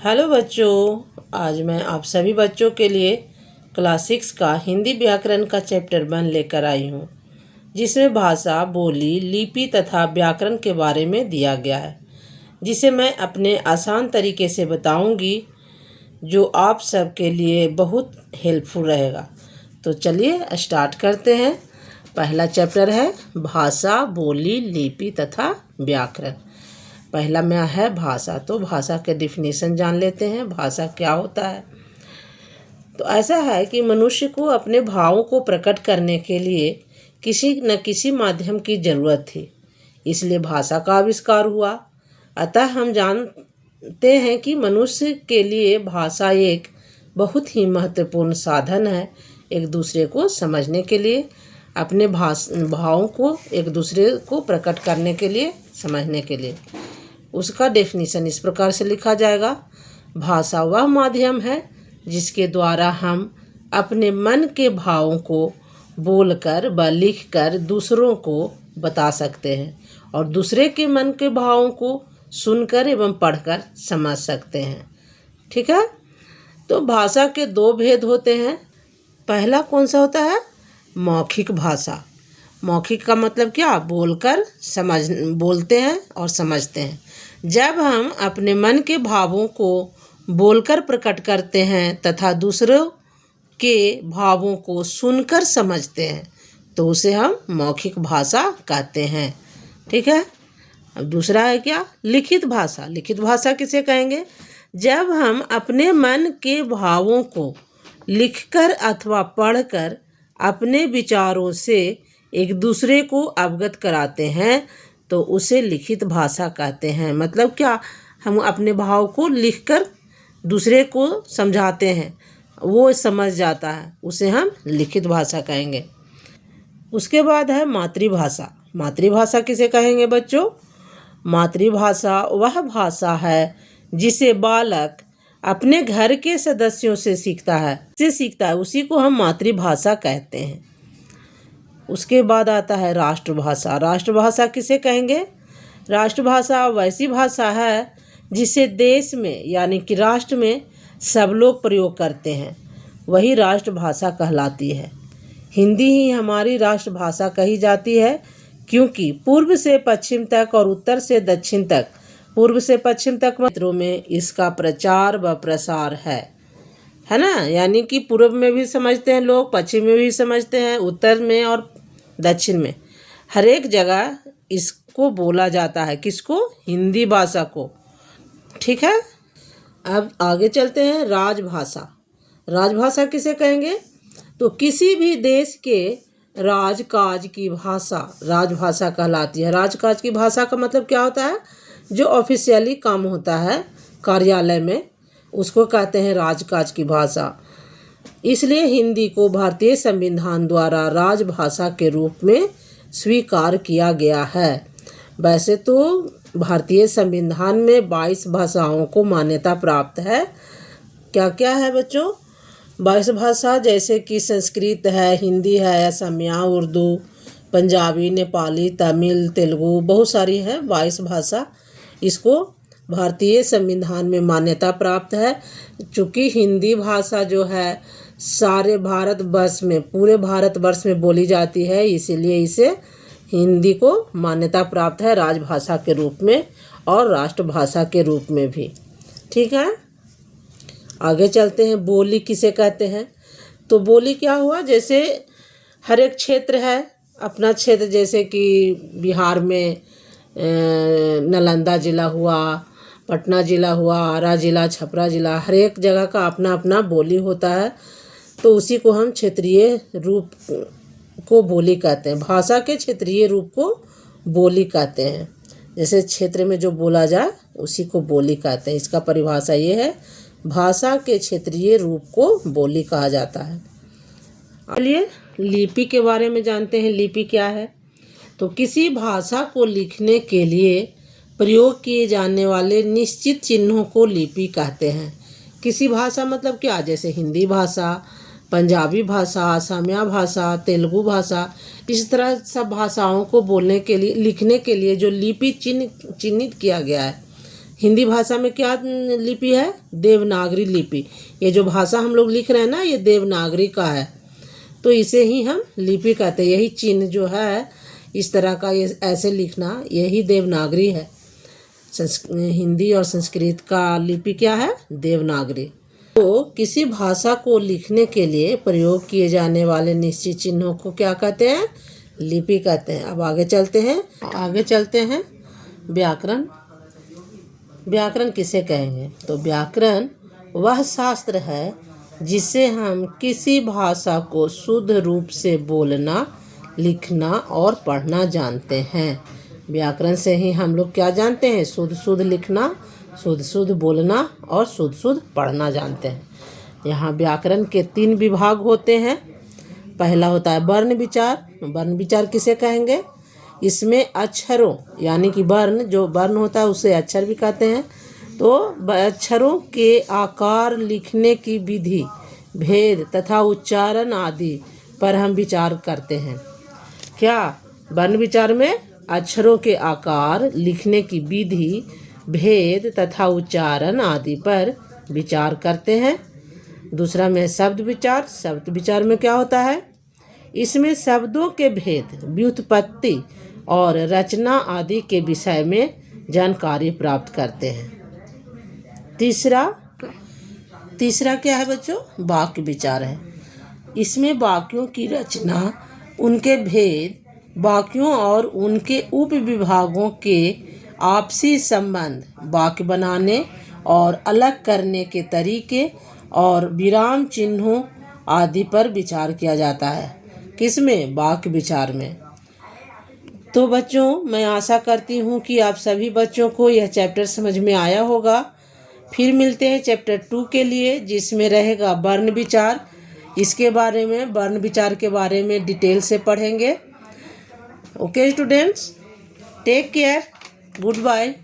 Hello बच्चों, आज मैं आप सभी बच्चों के लिए क्लास 6 का हिंदी व्याकरण का चैप्टर 1 लेकर आई हूँ, जिसमें भाषा, बोली, लिपि तथा व्याकरण के बारे में दिया गया है, जिसे मैं अपने आसान तरीके से बताऊंगी, जो आप सबके लिए बहुत हेल्पफुल रहेगा। तो चलिए स्टार्ट करते हैं। पहला चैप्टर है भाषा, बोली, लिपि तथा व्याकरण। पहला में है भाषा। तो भाषा के डिफिनीशन जान लेते हैं। भाषा क्या होता है? तो ऐसा है कि मनुष्य को अपने भावों को प्रकट करने के लिए किसी न किसी माध्यम की ज़रूरत थी, इसलिए भाषा का आविष्कार हुआ। अतः हम जानते हैं कि मनुष्य के लिए भाषा एक बहुत ही महत्वपूर्ण साधन है, एक दूसरे को समझने के लिए, अपने भावों को एक दूसरे को प्रकट करने के लिए, समझने के लिए। उसका डेफिनेशन इस प्रकार से लिखा जाएगा। भाषा वह माध्यम है जिसके द्वारा हम अपने मन के भावों को बोलकर व लिखकर दूसरों को बता सकते हैं और दूसरे के मन के भावों को सुनकर एवं पढ़कर समझ सकते हैं। ठीक है। तो भाषा के दो भेद होते हैं। पहला कौन सा होता है? मौखिक भाषा। मौखिक का मतलब क्या? बोलते हैं और समझते हैं। जब हम अपने मन के भावों को बोलकर प्रकट करते हैं तथा दूसरों के भावों को सुनकर समझते हैं, तो उसे हम मौखिक भाषा कहते हैं। ठीक है। अब दूसरा है क्या? लिखित भाषा। लिखित भाषा किसे कहेंगे? जब हम अपने मन के भावों को लिखकर अथवा पढ़कर अपने विचारों से एक दूसरे को अवगत कराते हैं, तो उसे लिखित भाषा कहते हैं। मतलब क्या? हम अपने भाव को लिखकर दूसरे को समझाते हैं, वो समझ जाता है, उसे हम लिखित भाषा कहेंगे। उसके बाद है मातृभाषा। मातृभाषा किसे कहेंगे बच्चों? मातृभाषा वह भाषा है जिसे बालक अपने घर के सदस्यों से सीखता है, उसी को हम मातृभाषा कहते हैं। उसके बाद आता है राष्ट्रभाषा। राष्ट्रभाषा किसे कहेंगे? राष्ट्रभाषा वैसी भाषा है जिसे देश में यानी कि राष्ट्र में सब लोग प्रयोग करते हैं, वही राष्ट्रभाषा कहलाती है। हिंदी ही हमारी राष्ट्रभाषा कही जाती है, क्योंकि पूर्व से पश्चिम तक और उत्तर से दक्षिण तक, पूर्व से पश्चिम तक क्षेत्रों में इसका प्रचार व प्रसार है ना। यानी कि पूर्व में भी समझते हैं लोग, पश्चिम में भी समझते हैं, उत्तर में और दक्षिण में, हर एक जगह इसको बोला जाता है। किसको? हिंदी भाषा को। ठीक है। अब आगे चलते हैं। राजभाषा। राजभाषा किसे कहेंगे? तो किसी भी देश के राजकाज की भाषा राजभाषा कहलाती है। राजकाज की भाषा का मतलब क्या होता है? जो ऑफिशियली काम होता है कार्यालय में, उसको कहते हैं राजकाज की भाषा। इसलिए हिंदी को भारतीय संविधान द्वारा राजभाषा के रूप में स्वीकार किया गया है। वैसे तो भारतीय संविधान में 22 भाषाओं को मान्यता प्राप्त है। क्या क्या है बच्चों? 22 भाषा, जैसे कि संस्कृत है, हिंदी है, असमिया, उर्दू, पंजाबी, नेपाली, तमिल, तेलुगु, बहुत सारी है 22 भाषा। इसको भारतीय संविधान में मान्यता प्राप्त है। चूँकि हिंदी भाषा जो है सारे भारतवर्ष में, पूरे भारतवर्ष में बोली जाती है, इसीलिए इसे हिंदी को मान्यता प्राप्त है राजभाषा के रूप में और राष्ट्रभाषा के रूप में भी। ठीक है। आगे चलते हैं। बोली किसे कहते हैं? तो बोली क्या हुआ? जैसे हर एक क्षेत्र है अपना क्षेत्र, जैसे कि बिहार में नालंदा जिला हुआ, पटना जिला हुआ, आरा जिला, छपरा जिला, हर एक जगह का अपना अपना बोली होता है। तो उसी को हम क्षेत्रीय रूप को बोली कहते हैं। भाषा के क्षेत्रीय रूप को बोली कहते हैं। जैसे क्षेत्र में जो बोला जाए उसी को बोली कहते हैं। इसका परिभाषा ये है, भाषा के क्षेत्रीय रूप को बोली कहा जाता है। चलिए लिपि के बारे में जानते हैं। लिपि क्या है? तो किसी भाषा को लिखने के लिए प्रयोग किए जाने वाले निश्चित चिन्हों को लिपि कहते हैं। किसी भाषा मतलब क्या? जैसे हिंदी भाषा, पंजाबी भाषा, असमिया भाषा, तेलुगु भाषा, इस तरह सब भाषाओं को बोलने के लिए, लिखने के लिए जो लिपि चिन्हित किया गया है, हिंदी भाषा में क्या लिपि है? देवनागरी लिपि। ये जो भाषा हम लोग लिख रहे हैं ना, ये देवनागरी का है, तो इसे ही हम लिपि कहते हैं। यही चिन्ह जो है इस तरह का, ये ऐसे लिखना, यही देवनागरी है। हिंदी और संस्कृत का लिपि क्या है? देवनागरी। तो किसी भाषा को लिखने के लिए प्रयोग किए जाने वाले निश्चित चिन्हों को क्या कहते हैं? लिपि कहते हैं। अब आगे चलते हैं व्याकरण। व्याकरण किसे कहेंगे? तो व्याकरण वह शास्त्र है जिससे हम किसी भाषा को शुद्ध रूप से बोलना, लिखना और पढ़ना जानते हैं। व्याकरण से ही हम लोग क्या जानते हैं? शुद्ध लिखना, शुद्ध बोलना और शुद्ध पढ़ना जानते हैं। यहाँ व्याकरण के 3 विभाग होते हैं। पहला होता है वर्ण विचार। वर्ण विचार किसे कहेंगे? इसमें अक्षरों यानी कि वर्ण, जो वर्ण होता है उसे अक्षर भी कहते हैं, तो अक्षरों के आकार, लिखने की विधि, भेद तथा उच्चारण आदि पर हम विचार करते हैं। क्या? वर्ण विचार में अक्षरों के आकार, लिखने की विधि, भेद तथा उच्चारण आदि पर विचार करते हैं। दूसरा में शब्द विचार। शब्द विचार में क्या होता है? इसमें शब्दों के भेद, व्युत्पत्ति और रचना आदि के विषय में जानकारी प्राप्त करते हैं। तीसरा क्या है बच्चों? वाक्य विचार है। इसमें वाक्यों की रचना, उनके भेद, वाक्यों और उनके उपविभागों के आपसी संबंध, वाक्य बनाने और अलग करने के तरीके और विराम चिन्हों आदि पर विचार किया जाता है। किसमें? वाक्य विचार में। तो बच्चों, मैं आशा करती हूँ कि आप सभी बच्चों को यह चैप्टर समझ में आया होगा। फिर मिलते हैं चैप्टर 2 के लिए, जिसमें रहेगा वर्ण विचार। इसके बारे में, वर्ण विचार के बारे में डिटेल से पढ़ेंगे। Okay students, take care, good bye.